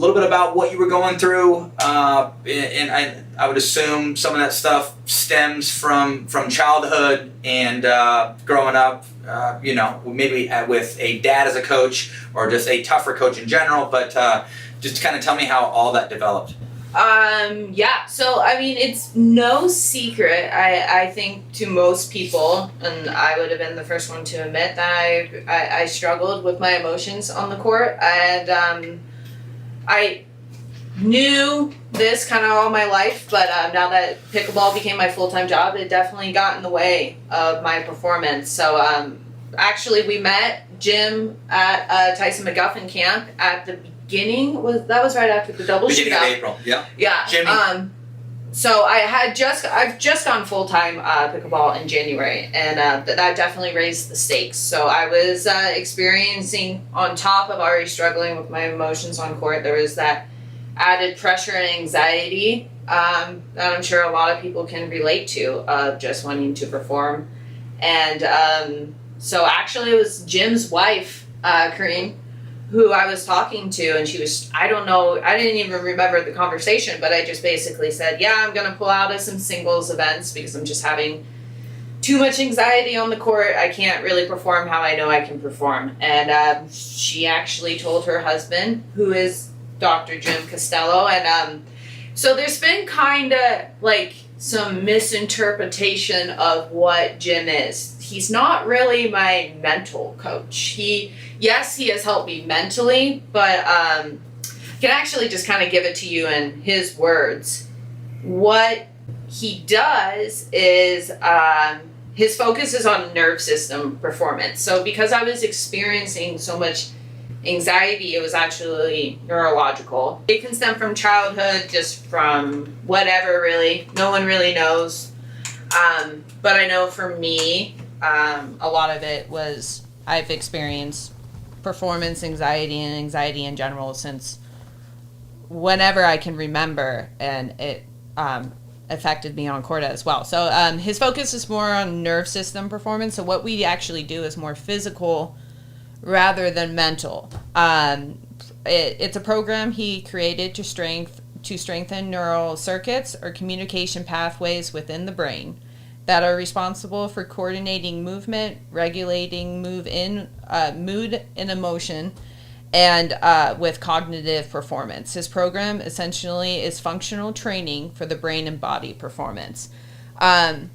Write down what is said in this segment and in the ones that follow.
little bit about what you were going through, and I would assume some of that stuff stems from childhood and growing up, maybe with a dad as a coach or just a tougher coach in general, but just kind of tell me how all that developed. So I mean, it's no secret, I think, to most people, and I would have been the first one to admit that I struggled with my emotions on the court, and I knew this kind of all my life, but now that pickleball became my full-time job, it definitely got in the way of my performance. So actually we met Jim at Tyson McGuffin camp at the beginning. That was right after the double shootout. Beginning of April, yeah. Yeah. Jimmy. So I've just gone full-time pickleball in January, and that definitely raised the stakes. So I was experiencing, on top of already struggling with my emotions on court, there was that added pressure and anxiety that I'm sure a lot of people can relate to, of just wanting to perform. And so actually it was Jim's wife, Kareem, who I was talking to, and she was, I don't know, I didn't even remember the conversation, but I just basically said, yeah, I'm going to pull out of some singles events because I'm just having too much anxiety on the court. I can't really perform how I know I can perform. And she actually told her husband, who is Dr. Jim Costello, and so there's been kind of like some misinterpretation of what Jim is. He's not really my mental coach. Yes, he has helped me mentally, but I can actually just kind of give it to you in his words. What he does is his focus is on nerve system performance. So because I was experiencing so much anxiety, it was actually neurological. It can stem from childhood, just from whatever, really. No one really knows. But I know for me, a lot of it was I've experienced performance anxiety and anxiety in general since whenever I can remember, and it affected me on court as well. So his focus is more on nerve system performance. So what we actually do is more physical rather than mental. It's a program he created to strengthen neural circuits or communication pathways within the brain that are responsible for coordinating movement, regulating mood and emotion, and with cognitive performance. His program essentially is functional training for the brain and body performance.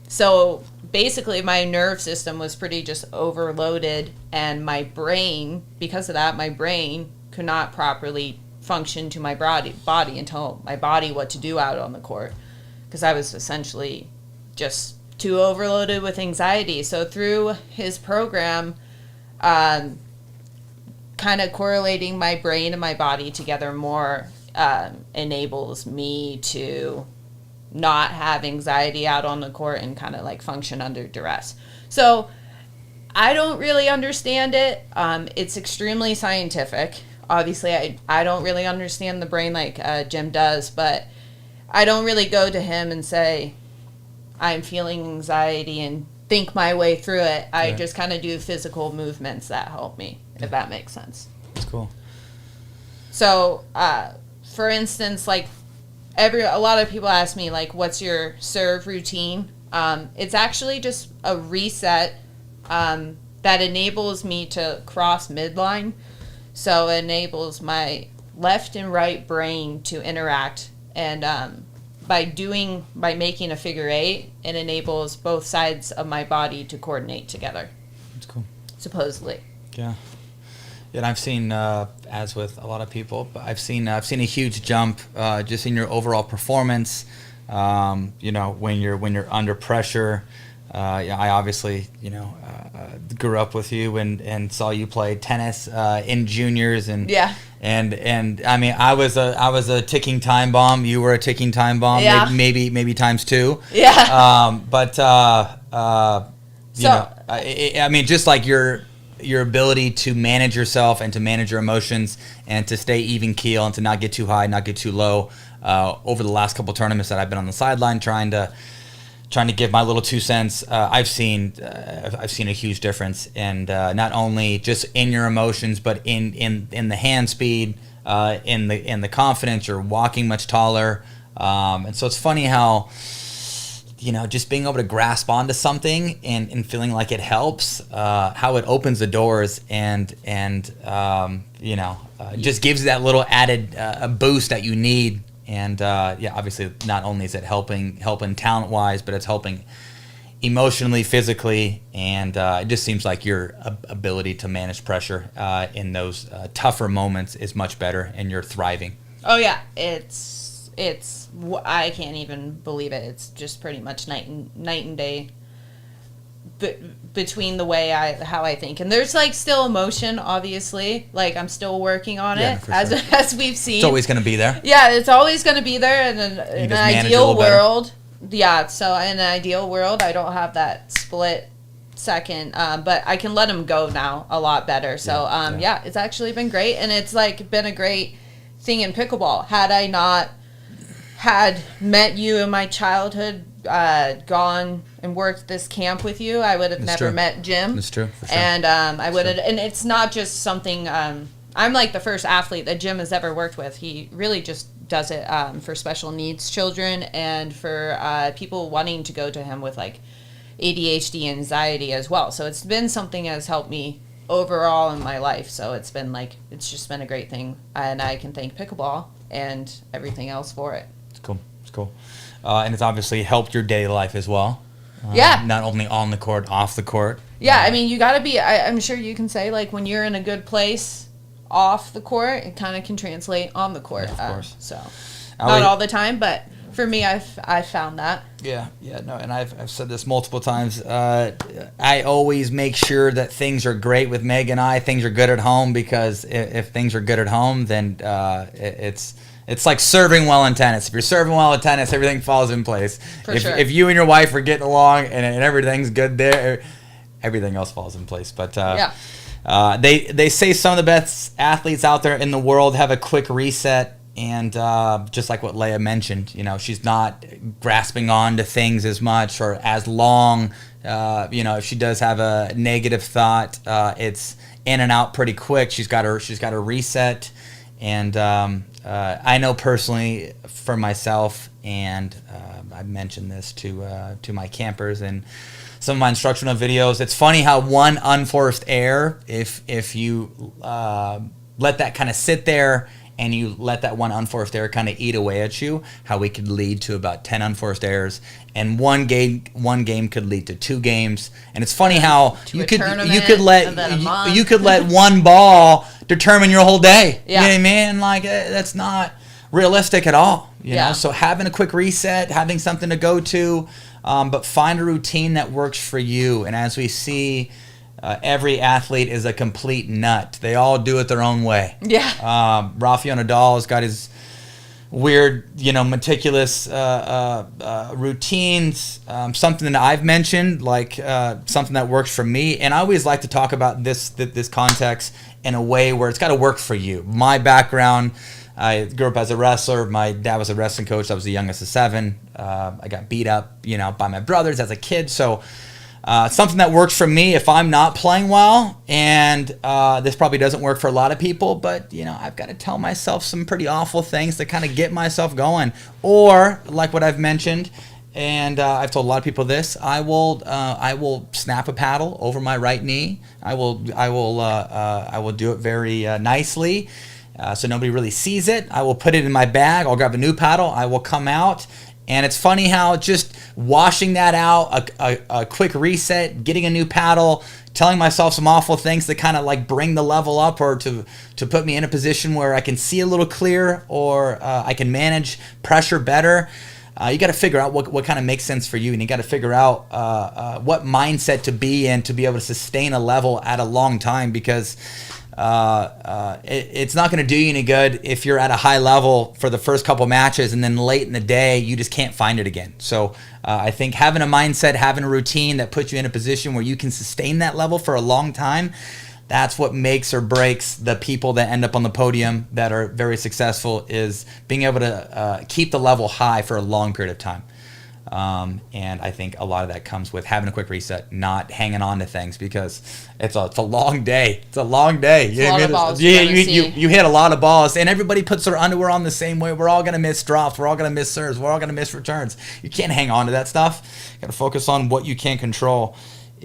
So basically my nerve system was pretty just overloaded, and my brain, because of that, my brain could not properly function to my body and tell my body what to do out on the court, because I was essentially just too overloaded with anxiety. So through his program, kind of correlating my brain and my body together more enables me to not have anxiety out on the court and kind of like function under duress. So I don't really understand it. It's extremely scientific. Obviously, I don't really understand the brain like Jim does, but I don't really go to him and say, I'm feeling anxiety and think my way through it. I just kind of do physical movements that help me, if that makes sense. That's cool. So, for instance, like a lot of people ask me, like, what's your serve routine? It's actually just a reset that enables me to cross midline. So it enables my left and right brain to interact, and by making a figure eight, it enables both sides of my body to coordinate together. That's cool. Supposedly. Yeah. And I've seen, as with a lot of people, but I've seen a huge jump just in your overall performance. When you're under pressure. I obviously grew up with you and saw you play tennis in juniors, and I mean I was a ticking time bomb. You were a ticking time bomb. Yeah. Maybe times two. Yeah. I mean, just like your ability to manage yourself and to manage your emotions and to stay even keel and to not get too high, not get too low. Over the last couple tournaments that I've been on the sideline trying to give my little 2 cents, I've seen a huge difference, and not only just in your emotions, but in the hand speed, in the confidence. You're walking much taller, and so it's funny how, just being able to grasp onto something and feeling like it helps, how it opens the doors and just gives you that little added boost that you need. And obviously not only is it helping talent wise, but it's helping emotionally, physically, and it just seems like your ability to manage pressure in those tougher moments is much better, and you're thriving. Oh yeah, it's I can't even believe it. It's just pretty much night and day between the way how I think, and there's like still emotion, obviously. Like I'm still working on it, as we've seen. It's always going to be there. Yeah, it's always going to be there. And in an ideal world, so in an ideal world, I don't have that split second, but I can let him go now a lot better. So it's actually been great, and it's like been a great thing in pickleball. Had I not had met you in my childhood, gone and worked this camp with you, I would have never met Jim. That's true, for sure. And I would have, and it's not just something, I'm like the first athlete that Jim has ever worked with. He really just does it for special needs children and for people wanting to go to him with like ADHD, anxiety as well. So it's been something that has helped me overall in my life. So it's just been a great thing, and I can thank pickleball and everything else for it. It's cool. And it's obviously helped your daily life as well. Not only on the court, off the court. Yeah, I mean, you got to be, I'm sure you can say, like, when you're in a good place off the court, it kind of can translate on the court. Yeah, of course. So, not all the time, but for me, I've found that. And I've said this multiple times. I always make sure that things are great with Meg and I. Things are good at home, because if things are good at home, then it's like serving well in tennis. If you're serving well in tennis, everything falls in place. Sure. If you and your wife are getting along and everything's good there, everything else falls in place. But they say some of the best athletes out there in the world have a quick reset. And just like what Lea mentioned, she's not grasping on to things as much or as long. If she does have a negative thought, it's in and out pretty quick. She's got her reset. And I know personally for myself, and I've mentioned this to my campers and some of my instructional videos. It's funny how one unforced error, if you let that kind of sit there and you let that one unforced error kind of eat away at you, how we could lead to about 10 unforced errors, and one game could lead to 2 games. And it's funny how you could let one ball determine your whole day. You know what I mean? Like, that's not realistic at all. You know? So having a quick reset, having something to go to, but find a routine that works for you. And as we see, every athlete is a complete nut. They all do it their own way. Rafael Nadal has got his weird, meticulous routines. Something that I've mentioned, like something that works for me. And I always like to talk about this context in a way where it's got to work for you. My background, I grew up as a wrestler. My dad was a wrestling coach. I was the youngest of 7. I got beat up, by my brothers as a kid. So something that works for me if I'm not playing well, and this probably doesn't work for a lot of people, but I've got to tell myself some pretty awful things to kind of get myself going. Or like what I've mentioned, and I've told a lot of people this, I will snap a paddle over my right knee. I will do it very nicely, so nobody really sees it. I will put it in my bag. I'll grab a new paddle. I will come out. And it's funny how just washing that out, a quick reset, getting a new paddle, telling myself some awful things to kind of like bring the level up, or to put me in a position where I can see a little clear, or I can manage pressure better. You got to figure out what kind of makes sense for you, and you got to figure out what mindset to be in to be able to sustain a level at a long time, because it's not going to do you any good if you're at a high level for the first couple matches and then late in the day you just can't find it again. So I think having a mindset, having a routine that puts you in a position where you can sustain that level for a long time, that's what makes or breaks the people that end up on the podium that are very successful, is being able to keep the level high for a long period of time. And I think a lot of that comes with having a quick reset, not hanging on to things, because it's a long day. It's a long day. It's a lot of balls You hit a lot of balls, and everybody puts their underwear on the same way. We're all going to miss drops. We're all going to miss serves. We're all going to miss returns. You can't hang on to that stuff. You got to focus on what you can control.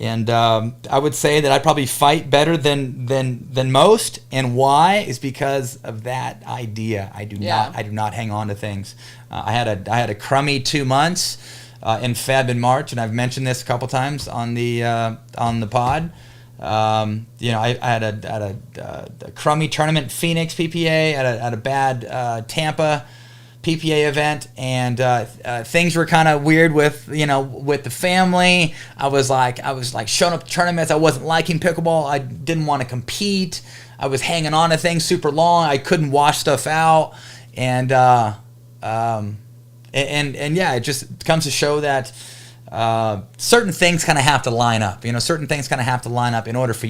And I would say that I probably fight better than most, and why is because of that idea. I do not hang on to things. I had a crummy 2 months in Feb and March, and I've mentioned this a couple times on the pod. I had a crummy tournament, Phoenix PPA, had a bad Tampa PPA event, and things were kind of weird with the family. I was like showing up to tournaments. I wasn't liking pickleball. I didn't want to compete. I was hanging on to things super long. I couldn't wash stuff out, and it just comes to show that certain things kind of have to line up. Certain things kind of have to line up in order for you